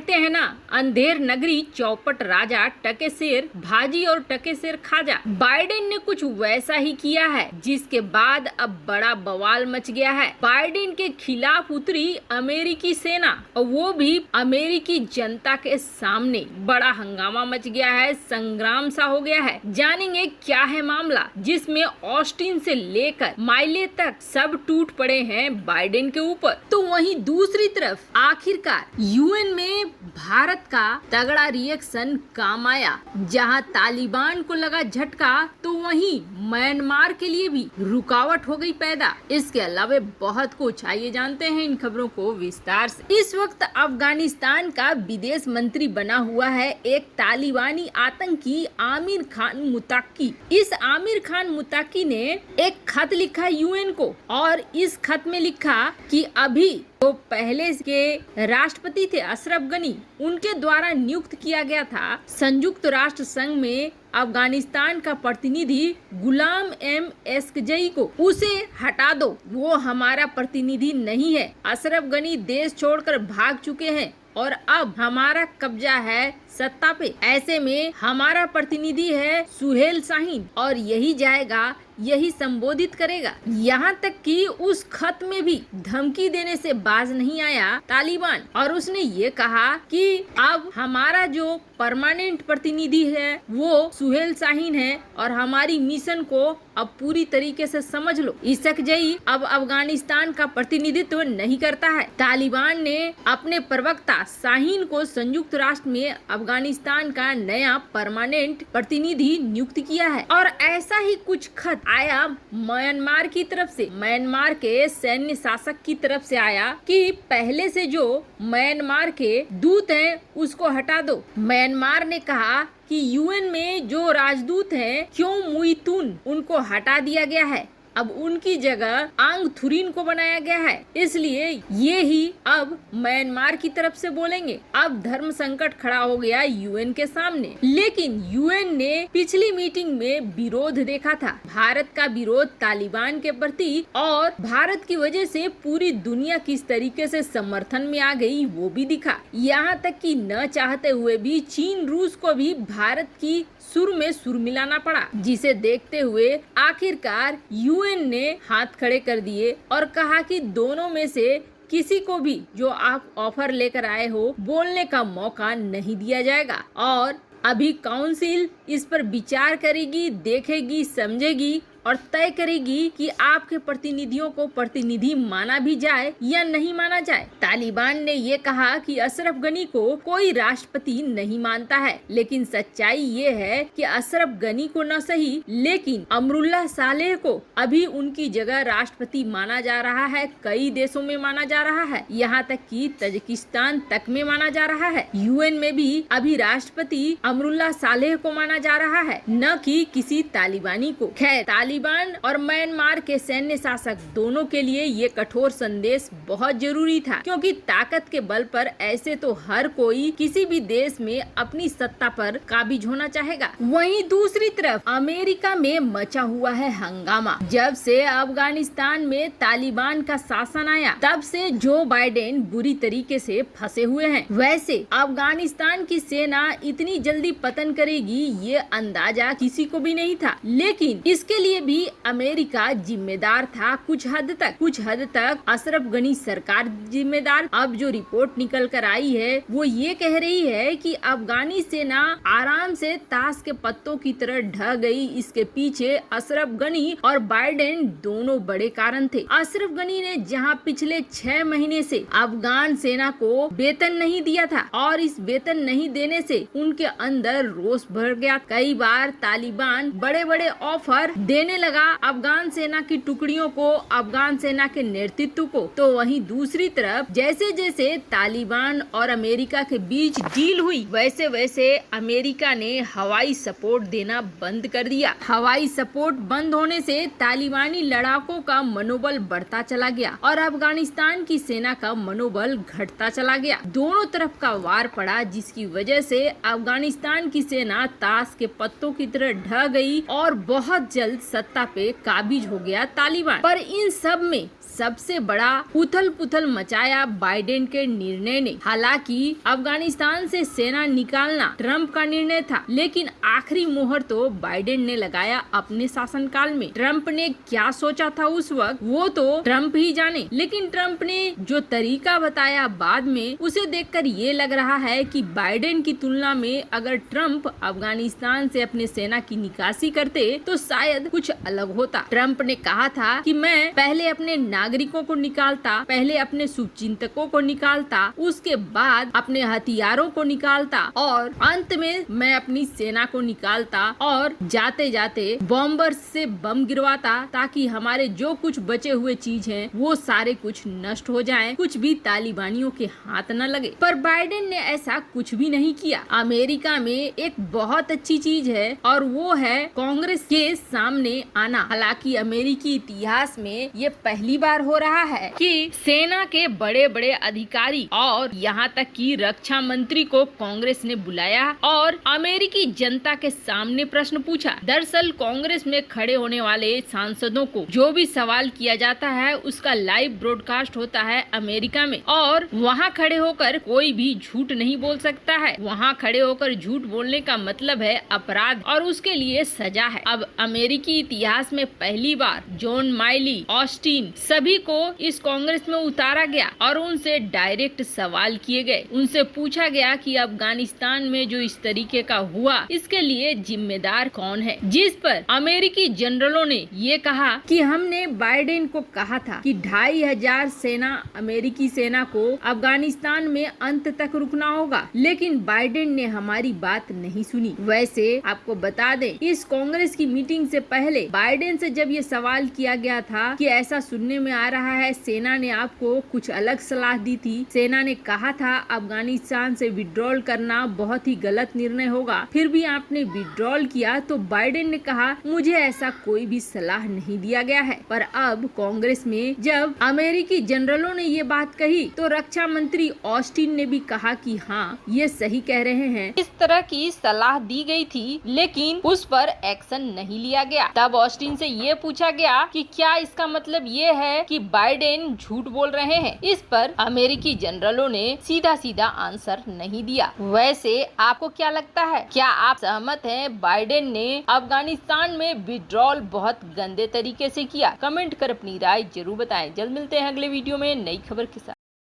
कहते हैं ना, अंधेर नगरी चौपट राजा, टके शेर भाजी और टके शेर खाजा। बाइडेन ने कुछ वैसा ही किया है, जिसके बाद अब बड़ा बवाल मच गया है। बाइडेन के खिलाफ उतरी अमेरिकी सेना और वो भी अमेरिकी जनता के सामने। बड़ा हंगामा मच गया है, संग्राम सा हो गया है। जानेंगे क्या है मामला, जिसमें ऑस्टिन से लेकर माइले तक सब टूट पड़े हैं बाइडेन के ऊपर। तो वहीं दूसरी तरफ आखिरकार यूएन में भारत का तगड़ा रिएक्शन काम आया। जहां तालिबान को लगा झटका, तो वहीं म्यांमार के लिए भी रुकावट हो गई पैदा। इसके अलावा बहुत कुछ, आइए जानते हैं इन खबरों को विस्तार से। इस वक्त अफगानिस्तान का विदेश मंत्री बना हुआ है एक तालिबानी आतंकी आमिर खान मुताकी। इस आमिर खान मुताकी ने एक खत लिखा यूएन को, और इस खत में लिखा कि अभी तो पहले के राष्ट्रपति थे अशरफ गनी, उनके द्वारा नियुक्त किया गया था संयुक्त राष्ट्र संघ में अफगानिस्तान का प्रतिनिधि गुलाम एम एस्कजई को, उसे हटा दो, वो हमारा प्रतिनिधि नहीं है। अशरफ गनी देश छोड़कर भाग चुके हैं और अब हमारा कब्जा है सत्ता पे। ऐसे में हमारा प्रतिनिधि है सुहेल शाहीन और यही जाएगा, यही संबोधित करेगा। यहाँ तक कि उस खत में भी धमकी देने से बाज नहीं आया तालिबान, और उसने ये कहा कि अब हमारा जो परमानेंट प्रतिनिधि है वो सुहेल शाहीन है और हमारी मिशन को अब पूरी तरीके से समझ लो। इसकजई अब अफगानिस्तान का प्रतिनिधित्व नहीं करता है। तालिबान ने अपने प्रवक्ता शाहीन को संयुक्त राष्ट्र में अफगानिस्तान का नया परमानेंट प्रतिनिधि नियुक्त किया है। और ऐसा ही कुछ खत आया म्यांमार की तरफ से, म्यांमार के सैन्य शासक की तरफ से आया कि पहले से जो म्यांमार के दूत हैं उसको हटा दो। म्यांमार ने कहा कि यूएन में जो राजदूत हैं क्यों मुइतुन, उनको हटा दिया गया है, अब उनकी जगह आंग थुरीन को बनाया गया है। इसलिए ये ही अब म्यांमार की तरफ से बोलेंगे। अब धर्म संकट खड़ा हो गया यूएन के सामने। लेकिन यूएन ने पिछली मीटिंग में विरोध देखा था, भारत का विरोध तालिबान के प्रति, और भारत की वजह से पूरी दुनिया किस तरीके से समर्थन में आ गई वो भी दिखा। यहाँ तक कि न चाहते हुए भी चीन रूस को भी भारत की सुर में सुर मिलाना पड़ा, जिसे देखते हुए आखिरकार यूएन ने हाथ खड़े कर दिए और कहा कि दोनों में से किसी को भी जो आप ऑफर लेकर आए हो बोलने का मौका नहीं दिया जाएगा। और अभी काउंसिल इस पर विचार करेगी, देखेगी, समझेगी और तय करेगी कि आपके प्रतिनिधियों को प्रतिनिधि माना भी जाए या नहीं माना जाए। तालिबान ने ये कहा कि अशरफ गनी को कोई राष्ट्रपति नहीं मानता है, लेकिन सच्चाई ये है कि अशरफ गनी को न सही, लेकिन अमरुल्लाह सालेह को अभी उनकी जगह राष्ट्रपति माना जा रहा है। कई देशों में माना जा रहा है, यहाँ तक कि तजिकिस्तान तक में माना जा रहा है। यूएन में भी अभी राष्ट्रपति अमरुल्लाह सालेह को माना जा रहा है, न कि किसी तालिबानी को। खैर, तालिबान और म्यांमार के सैन्य शासक दोनों के लिए ये कठोर संदेश बहुत जरूरी था, क्योंकि ताकत के बल पर ऐसे तो हर कोई किसी भी देश में अपनी सत्ता पर काबिज होना चाहेगा। वहीं दूसरी तरफ अमेरिका में मचा हुआ है हंगामा। जब से अफगानिस्तान में तालिबान का शासन आया, तब से जो बाइडेन बुरी तरीके से फंसे हुए हैं। वैसे अफगानिस्तान की सेना इतनी जल्दी पतन करेगी ये अंदाजा किसी को भी नहीं था, लेकिन इसके लिए भी अमेरिका जिम्मेदार था कुछ हद तक अशरफ गनी सरकार जिम्मेदार। अब जो रिपोर्ट निकल कर आई है वो ये कह रही है कि अफगानी सेना आराम से ताश के पत्तों की तरह ढह गई। इसके पीछे अशरफ गनी और बाइडेन दोनों बड़े कारण थे। अशरफ गनी ने जहां पिछले 6 महीने से अफगान सेना को वेतन नहीं दिया था, और इस वेतन नहीं देने से उनके अंदर रोष भर गया। कई बार तालिबान बड़े बड़े ऑफर देने लगा अफगान सेना की टुकड़ियों को, अफगान सेना के नेतृत्व को। तो वहीं दूसरी तरफ जैसे जैसे तालिबान और अमेरिका के बीच डील हुई, वैसे वैसे अमेरिका ने हवाई सपोर्ट देना बंद कर दिया। हवाई सपोर्ट बंद होने से तालिबानी लड़ाकों का मनोबल बढ़ता चला गया और अफगानिस्तान की सेना का मनोबल घटता चला गया। दोनों तरफ का वार पड़ा, जिसकी वजह से अफगानिस्तान की सेना ताश के पत्तों की तरह ढह गई और बहुत जल्द सत्ता पे काबिज हो गया तालिबान। पर इन सब में सबसे बड़ा उथल पुथल मचाया बाइडेन के निर्णय ने। हालांकि अफगानिस्तान से सेना निकालना ट्रंप का निर्णय था, लेकिन आखिरी मोहर तो बाइडेन ने लगाया अपने शासनकाल में। ट्रंप ने क्या सोचा था उस वक्त वो तो ट्रंप ही जाने, लेकिन ट्रंप ने जो तरीका बताया बाद में, उसे देखकर ये लग रहा है कि बाइडेन की तुलना में अगर ट्रंप अफगानिस्तान से अपने सेना की निकासी करते तो शायद कुछ अलग होता। ट्रंप ने कहा था कि मैं पहले अपने नागरिकों को निकालता, पहले अपने शुभचिंतकों को निकालता, उसके बाद अपने हथियारों को निकालता और अंत में मैं अपनी सेना को निकालता और जाते जाते बॉम्बर्स से बम गिरवाता ताकि हमारे जो कुछ बचे हुए चीज हैं वो सारे कुछ नष्ट हो जाएं, कुछ भी तालिबानियों के हाथ न लगे। पर बाइडेन ने ऐसा कुछ भी नहीं किया। अमेरिका में एक बहुत अच्छी चीज है और वो है कांग्रेस के सामने आना। हालांकि अमेरिकी इतिहास में ये पहली बार हो रहा है कि सेना के बड़े बड़े अधिकारी और यहाँ तक कि रक्षा मंत्री को कांग्रेस ने बुलाया और अमेरिकी जनता के सामने प्रश्न पूछा। दरअसल कांग्रेस में खड़े होने वाले सांसदों को जो भी सवाल किया जाता है उसका लाइव ब्रॉडकास्ट होता है अमेरिका में और वहाँ खड़े होकर कोई भी झूठ नहीं बोल सकता है। वहाँ खड़े होकर झूठ बोलने का मतलब है अपराध और उसके लिए सजा है। अब अमेरिकी इतिहास में पहली बार जॉन माइली, ऑस्टिन सभी को इस कांग्रेस में उतारा गया और उनसे डायरेक्ट सवाल किए गए। उनसे पूछा गया कि अफगानिस्तान में जो इस तरीके का हुआ इसके लिए जिम्मेदार कौन है, जिस पर अमेरिकी जनरलों ने ये कहा कि हमने बाइडेन को कहा था कि 2500 सेना अमेरिकी सेना को अफगानिस्तान में अंत तक रुकना होगा, लेकिन बाइडेन ने हमारी बात नहीं सुनी। वैसे आपको बता दें, इस कांग्रेस की मीटिंग से पहले बाइडेन से जब ये सवाल किया गया था कि ऐसा सुनने में आ रहा है सेना ने आपको कुछ अलग सलाह दी थी, सेना ने कहा था अफगानिस्तान से विड्रॉल करना बहुत ही गलत निर्णय होगा, फिर भी आपने विड्रॉल किया, तो बाइडेन ने कहा मुझे ऐसा कोई भी सलाह नहीं दिया गया है। पर अब कांग्रेस में जब अमेरिकी जनरलों ने ये बात कही तो रक्षा मंत्री ऑस्टिन ने भी कहा कि हाँ ये सही कह रहे हैं। इस तरह की सलाह दी गई थी लेकिन उस पर एक्शन नहीं लिया गया। तब ऑस्टिन से ये पूछा गया कि क्या इसका मतलब ये है कि बाइडेन झूठ बोल रहे हैं। इस पर अमेरिकी जनरलों ने सीधा सीधा आंसर नहीं दिया। वैसे आपको क्या लगता है, क्या आप सहमत हैं बाइडेन ने अफगानिस्तान में विड्रॉल बहुत गंदे तरीके से किया? कमेंट कर अपनी राय जरूर बताएं। जल्द मिलते हैं अगले वीडियो में नई खबर के साथ।